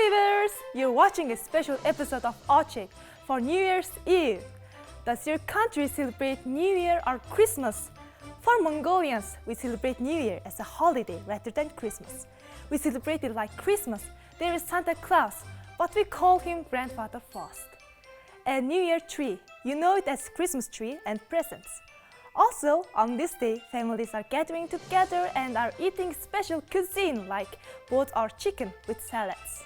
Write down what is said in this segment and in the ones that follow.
viewers! You're watching a special episode of Ochik for New Year's Eve. Does your country celebrate New Year or Christmas? For Mongolians, we celebrate New Year as a holiday rather than Christmas. We celebrate it like Christmas. There is Santa Claus, but we call him Grandfather Frost. A New Year tree, you know it as Christmas tree and presents. Also, on this day, families are gathering together and are eating special cuisine like both or chicken with salads.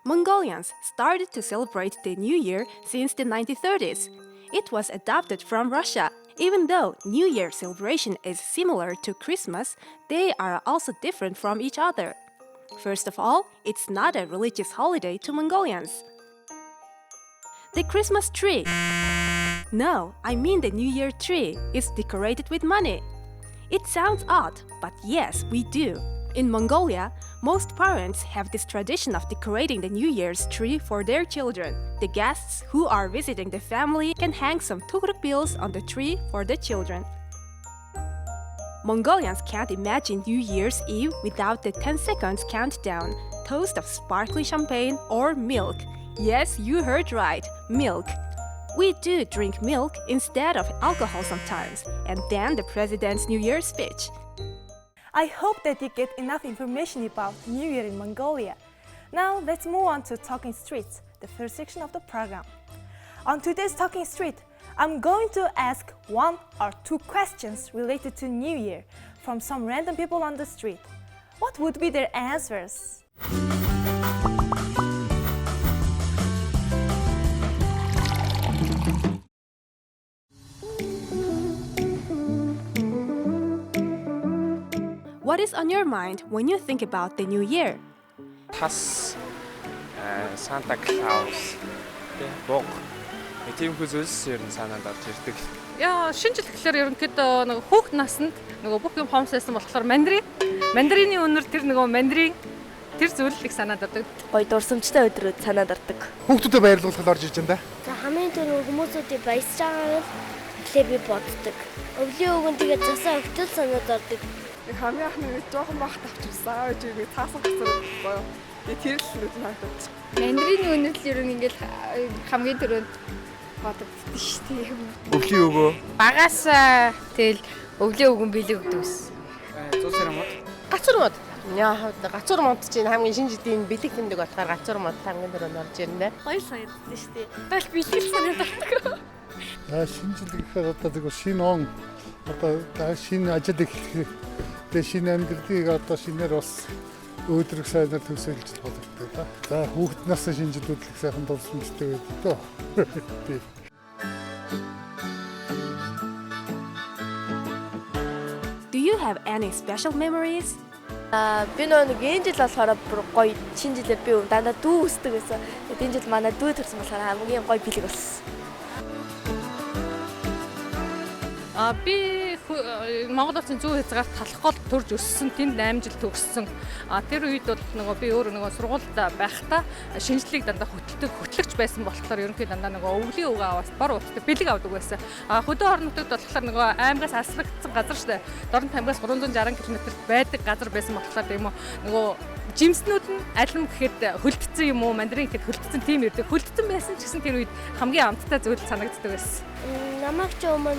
Mongolians started to celebrate the New Year since the 1930s. It was adopted from Russia. Even though New Year celebration is similar to Christmas, they are also different from each other. First of all, it's not a religious holiday to Mongolians. The Christmas tree. No, I mean the New Year tree is decorated with money. It sounds odd, but yes, we do. In Mongolia, most parents have this tradition of decorating the New Year's tree for their children. The guests who are visiting the family can hang some tugruk bills on the tree for the children. Mongolians can't imagine New Year's Eve without the 10 seconds countdown, toast of sparkling champagne or milk. Yes, you heard right, milk. We do drink milk instead of alcohol sometimes, and then the president's New Year speech. I hope that you get enough information about New Year in Mongolia. Now let's move on to Talking Streets, the first section of the program. On today's Talking Street, I'm going to ask 1 or 2 questions related to New Year from some random people on the street. What would be their answers? What is on your mind when you think about the New Year? Тас Santa Claus бог тиймэрхүү зүйлс ер нь санаанд орж ирдэг. Яа, шинэ жил гэхэлэр ерөнхийдөө нэг хүүхд наснд нөгөө бүх юм хомсайсан болохоор мандарины өнөр тэр нөгөө мандарин тэр зүйл их санаанд ордог. Гоё дурсамжтай өдрүүд санаанд ордог. Хүүхдүүдэд баярлуулахад орж иж байна да. За хамгийн түрүү хүмүүсүүдийг баясаж байгааг л би боддог. Өвлийн өвгөн тэгээд засаа өгтөл санаанд ордог. Хамгийн анхны жоохон бахт авчирсан ааж ирээ таасан гацраа гоё. Тэр л нүд надад. Мандрины өнөр л ер нь ингээл хамгийн түрүүнд бодогдсон шүү дээ. Өвлийн өвгөө. Багаас тэгэл өвлийн өвгөн бэлэг өгдөөс. 100 сар мод. Гацур мод. Яа, гацур мод чинь хамгийн шинэ жилийн бэлэг тэмдэг болохоор гацур мод хамгийн түрүүнд орж ирнэ. Гоё санагдсан шүү дээ. Тэгэл бэлэг санаад ордог. Шинэ жил гэхээр одоо зөв шинэ он одоо шинэ ажил эхлэх. Тэгээ шинэ амьдралыг одоо шинээр бас өөдрөг сайнаар төсөөлж болгодог да. За хүүхэд насны шинэ жил хөдлөх сайхан дурсамжтай байдаг дөө. Do you have any special memories? Би нэг энэ жил болохоор бүр гоё шинэ жилээр би дандаа дүү өсдөг гэсэн. Энэ жил манай дүү төрсөн болохоор хамгийн гоё бэлэг болсон. Би Монгол улсын зүүн хязгаар талах гол төрж өссөн, тэнд 8 жил төгссөн. Тэр үед бол нөгөө би өөр нөгөө сургуульд байхдаа шинжлэлийг дандаа хөтлөгч байсан болохоор ерөнхийдөө дандаа нөгөө өвлийн өвгөө аваад бор утдаг бэлэг авдаг байсан. Хөдөө орон нутагт болохоор нөгөө аймгаас асрагдсан газар шүү дээ. Дорн тамгаас 360 км байдаг газар байсан болохоор тийм үү нөгөө жимснүүд нь алим гэхэд хөлдсөн юм уу, мандарин гэхэд хөлдсөн тийм ирдэг. Хөлдсөн байсан ч гэсэн тэр үед хамгийн амттай зүйл санагддаг байсан. Намайг ч өмнө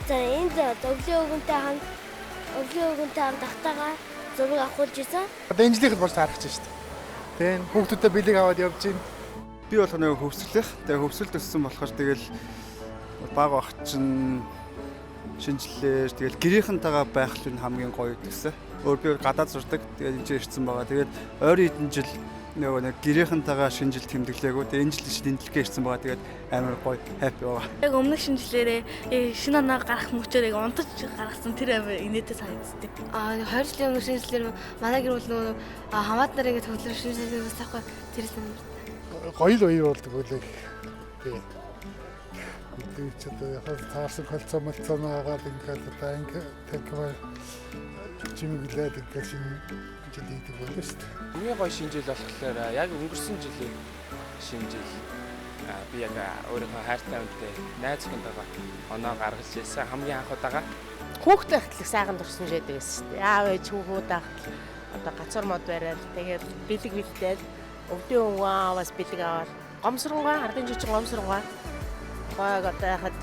энд өвлийн өвгөнтэй хамт тахтагаа зураг авахулж исэн. Одоо энэ жилийнхэд болж харах чинь шүү дээ. Тийм хүүхдүүдэд бэлэг аваад явж байна. Би болох нэг хөвсөлөх. Тэгээ хөвсөлт өссөн болохоор тэгэл баг ах чинь шинжлэлээр тэгэл гэрийнхэнтэйгээ байх л хамгийн гоё гэсэн. Өөр би гадаад сурдаг. Тэгээд энэ чинь ирсэн байгаа. Тэгээд ойрын хэдэн жил нөгөө нэг гэрийнхэнтэйгээ шинжил тэмдэглээгүү. Тэгээд энэ жил шинжилгээ ирсэн байгаа. Тэгээд амар гоё хаппи байгаа. Яг өмнөх шинжилгээрээ шинэ оноо гарах мөчөөр яг унтаж гаргасан тэр амар инээдээ санагддаг. 20 жилийн өмнөх шинжилгээр манай гэр бүл нөгөө хамаад нар ингэ төвлөр шинжилгээ таахгүй тэр санагдав. Гоё л хоёр болдог үлээ. Тийм. Тэр ч одоо яг таарсан колцомолцоноогаад ингээд одоо ингэ тэгвэл чимэглээд ингээд шинэ жил хийдэг байлаа шүү дээ. Хамгийн гоё шинэ жил болохоор яг өнгөрсөн жилийн шинэ жил. Би яг өөрийнхөө хайртай хүнтэй найз хүнтэйгээ оноо гаргаж ирсэн хамгийн анх удаага. Хүүхдээ ахтлах сайхан дурсамж байдаг гэсэн шүү дээ. Аав ээж хүүхдүүд ахтал одоо гацуур мод бариад тэгээд бэлэг бэлдээд өвдөө өнгөө бас бэлэг аваад гомсронгоо ардын жижиг гомсронгоо баг одоо яхад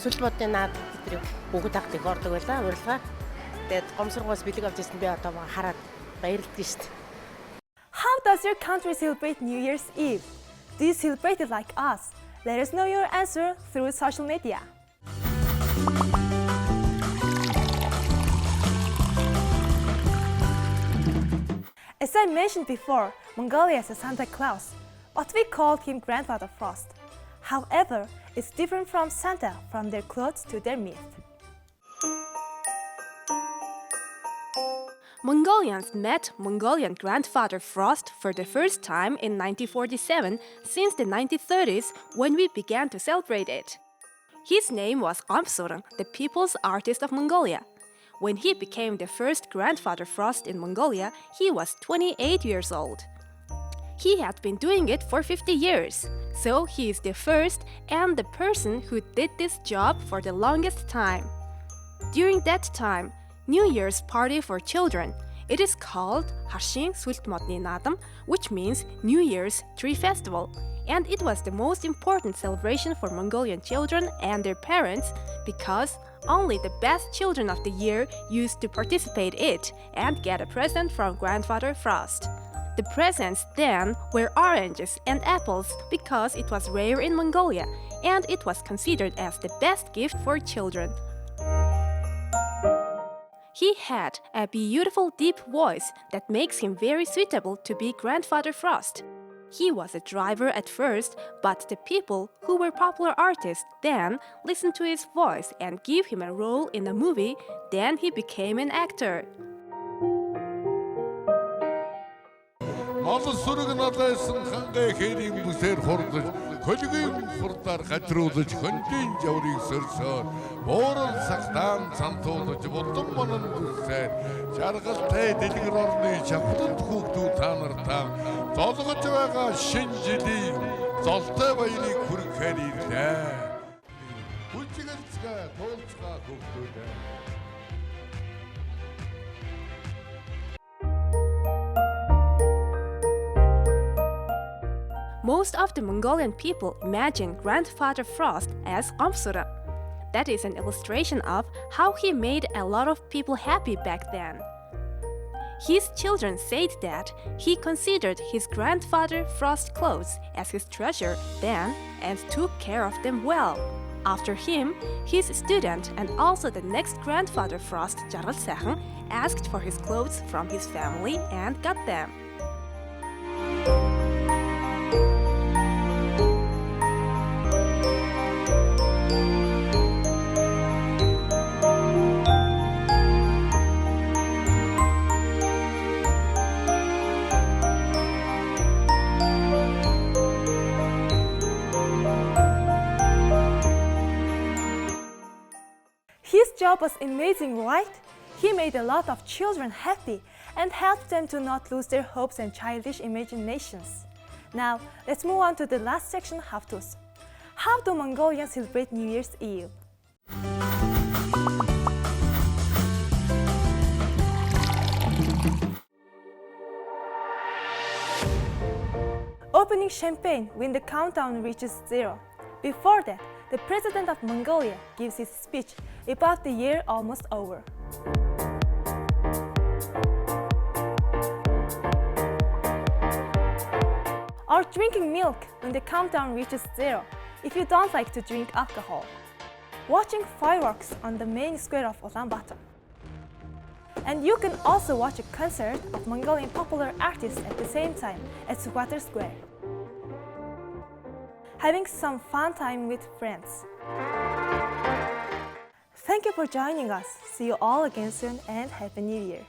сүлд модын наад тэдрийг бүгд тагтыг ордог байлаа урилгаар. Тэгээд гомсронгоос бэлэг авч ирсэн би одоо хараад баярлдаг шүү дээ. How does your country celebrate New Year's Eve? Do you celebrate it like us? Let us know your answer through social media. As I mentioned before, Mongolia is a Santa Claus, but we called him Grandfather Frost. However, it's different from Santa, from their clothes to their myth. Mongolians met Mongolian Grandfather Frost for the first time in 1947 since the 1930s when we began to celebrate it. His name was Amsurang, the people's artist of Mongolia. When he became the first Grandfather Frost in Mongolia, he was 28 years old. He had been doing it for 50 years, so he is the first and the person who did this job for the longest time. During that time, New Year's party for children, it is called Harshin Sultmodni Nadam, which means New Year's Tree Festival, and it was the most important celebration for Mongolian children and their parents because only the best children of the year used to participate in it and get a present from Grandfather Frost. The presents then were oranges and apples because it was rare in Mongolia and it was considered as the best gift for children. He had a beautiful deep voice that makes him very suitable to be Grandfather Frost. He was a driver at first, but the people who were popular artists then listened to his voice and gave him a role in a movie, then he became an actor. Хөлгийн хурдаар гажруулж хөндийн жаврыг сөрсөөр буурал сахтаан цантуулж будан болон дүсээр жаргалтай дэлгэр орны чавтанд хүүхдүүд та нартаа золгож байгаа шинэ жилийн золтой баярыг хүргэхээр ирлээ. Хүчгэлцгээ туулцгаа хүүхдүүдээ. Most of the Mongolian people imagine Grandfather Frost as Amsura. That is an illustration of how he made a lot of people happy back then. His children said that he considered his Grandfather Frost clothes as his treasure then and took care of them well. After him, his student and also the next Grandfather Frost, Jarl Sachen, asked for his clothes from his family and got them. His job was amazing, right? He made a lot of children happy and helped them to not lose their hopes and childish imaginations. Now, let's move on to the last section, Haftus. How do Mongolians celebrate New Year's Eve? Opening champagne when the countdown reaches 0. Before that, the president of Mongolia gives his speech about the year almost over. Or drinking milk when the countdown reaches 0, if you don't like to drink alcohol. Watching fireworks on the main square of Ulaanbaatar. And you can also watch a concert of Mongolian popular artists at the same time at Squatter Square. Having some fun time with friends. Thank you for joining us. See you all again soon and Happy New Year!